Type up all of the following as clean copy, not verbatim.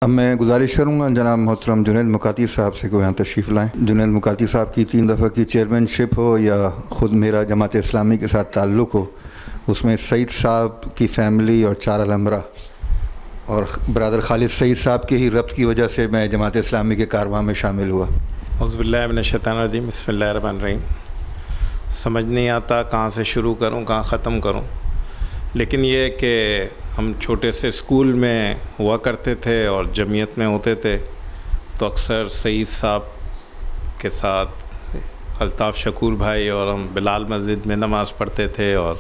اب میں گزارش کروں گا جناب محترم جنید مکاتی صاحب سے کو یہاں تشریف لائیں۔ جنید مکاتی صاحب کی 3 دفعہ کی چیئرمین شپ ہو یا خود میرا جماعت اسلامی کے ساتھ تعلق ہو، اس میں سعید صاحب کی فیملی اور 4 الامرا اور برادر خالد سعید صاحب کے ہی ربط کی وجہ سے میں جماعت اسلامی کے کارواں میں شامل ہوا۔ اعوذ باللہ من الشیطان الرجیم، بسم اللہ الرحمن الرحیم۔ سمجھ نہیں آتا کہاں سے شروع کروں کہاں ختم کروں، لیکن یہ کہ ہم چھوٹے سے اسکول میں ہوا کرتے تھے اور جمعیت میں ہوتے تھے، تو اکثر سعید صاحب کے ساتھ الطاف شکور بھائی اور ہم بلال مسجد میں نماز پڑھتے تھے اور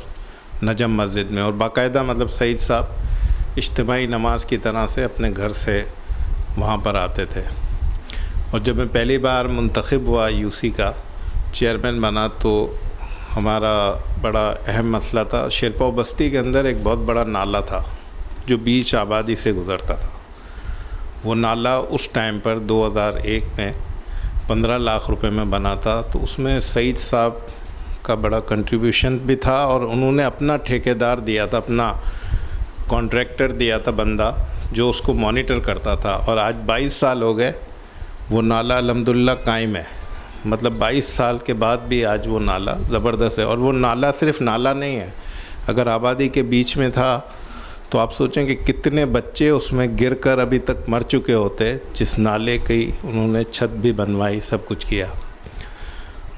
نجم مسجد میں، اور باقاعدہ مطلب سعید صاحب اجتماعی نماز کی طرح سے اپنے گھر سے وہاں پر آتے تھے۔ اور جب میں پہلی بار منتخب ہوا یو سی کا چیئرمین بنا، تو ہمارا بڑا اہم مسئلہ تھا، شیرپاؤ بستی کے اندر ایک بہت بڑا نالہ تھا جو بیچ آبادی سے گزرتا تھا۔ وہ نالہ اس ٹائم پر 2001 میں 15 لاکھ روپے میں بنا تھا، تو اس میں سعید صاحب کا بڑا کنٹریبیوشن بھی تھا، اور انہوں نے اپنا ٹھیکیدار دیا تھا، اپنا کانٹریکٹر دیا تھا بندہ جو اس کو مانیٹر کرتا تھا۔ اور آج 22 سال ہو گئے، وہ نالہ الحمدللہ قائم ہے، مطلب 22 سال کے بعد بھی آج وہ نالہ زبردست ہے۔ اور وہ نالہ صرف نالہ نہیں ہے، اگر آبادی کے بیچ میں تھا تو آپ سوچیں کہ کتنے بچے اس میں گر کر ابھی تک مر چکے ہوتے، جس نالے کی انہوں نے چھت بھی بنوائی، سب کچھ کیا۔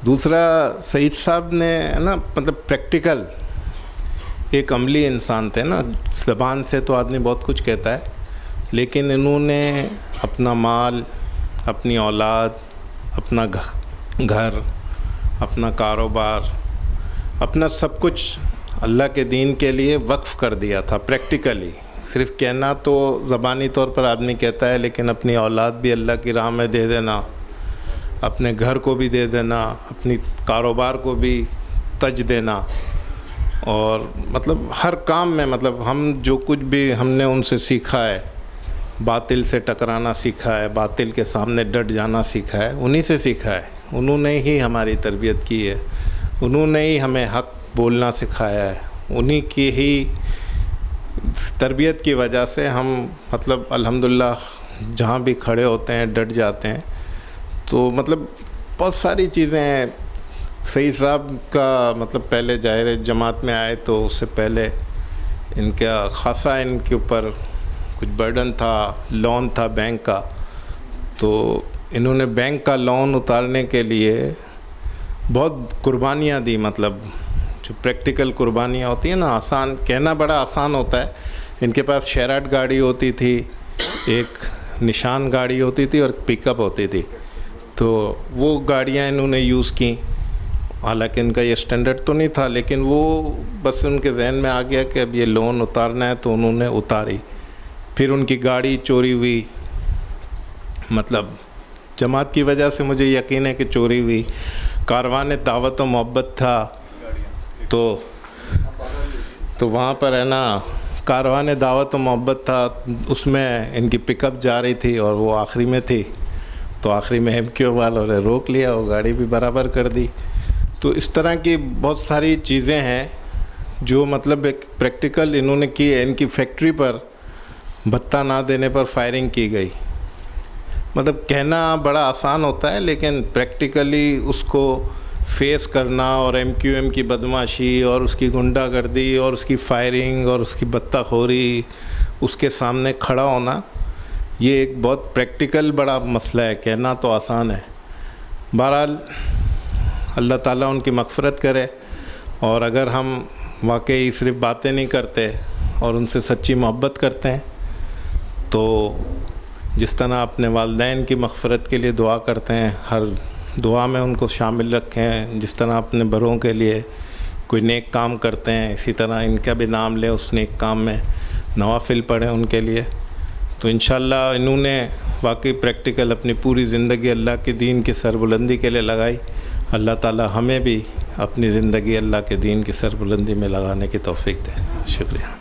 دوسرا، سعید صاحب نے نا مطلب پریکٹیکل ایک عملی انسان تھے نا، زبان سے تو آدمی بہت کچھ کہتا ہے، لیکن انہوں نے اپنا مال، اپنی اولاد، اپنا گھر، اپنا کاروبار، اپنا سب کچھ اللہ کے دین کے لیے وقف کر دیا تھا پریکٹیکلی۔ صرف کہنا تو زبانی طور پر آدمی کہتا ہے، لیکن اپنی اولاد بھی اللہ کی راہ میں دے دینا، اپنے گھر کو بھی دے دینا، اپنی کاروبار کو بھی تج دینا، اور مطلب ہر کام میں مطلب ہم جو کچھ بھی ہم نے ان سے سیکھا ہے، باطل سے ٹکرانا سیکھا ہے، باطل کے سامنے ڈٹ جانا سیکھا ہے، انہی سے سیکھا ہے۔ انہوں نے ہی ہماری تربیت کی ہے، انہوں نے ہی ہمیں حق بولنا سکھایا ہے، انہی کی ہی تربیت کی وجہ سے ہم مطلب الحمدللہ جہاں بھی کھڑے ہوتے ہیں ڈٹ جاتے ہیں۔ تو مطلب بہت ساری چیزیں ہیں۔ سعید صاحب کا مطلب پہلے ظاہر جماعت میں آئے تو اس سے پہلے ان کا خاصا ان کے اوپر کچھ برڈن تھا، لون تھا بینک کا، تو انہوں نے بینک کا لون اتارنے کے لیے بہت قربانیاں دی، مطلب جو پریکٹیکل قربانیاں ہوتی ہیں نا، آسان کہنا بڑا آسان ہوتا ہے۔ ان کے پاس شیراٹ گاڑی ہوتی تھی، ایک نشان گاڑی ہوتی تھی اور پک اپ ہوتی تھی، تو وہ گاڑیاں انہوں نے یوز کیں، حالانکہ ان کا یہ سٹینڈرڈ تو نہیں تھا، لیکن وہ بس ان کے ذہن میں آ گیا کہ اب یہ لون اتارنا ہے، تو انہوں نے اتاری۔ پھر ان کی گاڑی چوری ہوئی، مطلب جماعت کی وجہ سے مجھے یقین ہے کہ چوری ہوئی۔ کاروان دعوت و محبت تھا، تو وہاں پر ہے نا کاروان دعوت و محبت تھا، اس میں ان کی پک اپ جا رہی تھی اور وہ آخری میں تھی، تو آخری میں MQ والوں نے روک لیا، وہ گاڑی بھی برابر کر دی۔ تو اس طرح کی بہت ساری چیزیں ہیں جو مطلب ایک پریکٹیکل انہوں نے کی ہے۔ ان کی فیکٹری پر بھتہ نہ دینے پر فائرنگ کی گئی، مطلب کہنا بڑا آسان ہوتا ہے، لیکن پریکٹیکلی اس کو فیس کرنا، اور MQM کی بدمعاشی اور اس کی غنڈہ گردی اور اس کی فائرنگ اور اس کی بتہ خوری، اس کے سامنے کھڑا ہونا، یہ ایک بہت پریکٹیکل بڑا مسئلہ ہے، کہنا تو آسان ہے۔ بہرحال اللہ تعالیٰ ان کی مغفرت کرے، اور اگر ہم واقعی صرف باتیں نہیں کرتے اور ان سے سچی محبت کرتے ہیں، تو جس طرح اپنے والدین کی مغفرت کے لیے دعا کرتے ہیں، ہر دعا میں ان کو شامل رکھیں، جس طرح اپنے بڑوں کے لیے کوئی نیک کام کرتے ہیں، اسی طرح ان کا بھی نام لیں اس نیک کام میں، نوافل پڑھیں ان کے لیے۔ تو انشاءاللہ انہوں نے واقعی پریکٹیکل اپنی پوری زندگی اللہ کے دین کی سربلندی کے لیے لگائی۔ اللہ تعالی ہمیں بھی اپنی زندگی اللہ کے دین کی سربلندی میں لگانے کی توفیق دے۔ شکریہ۔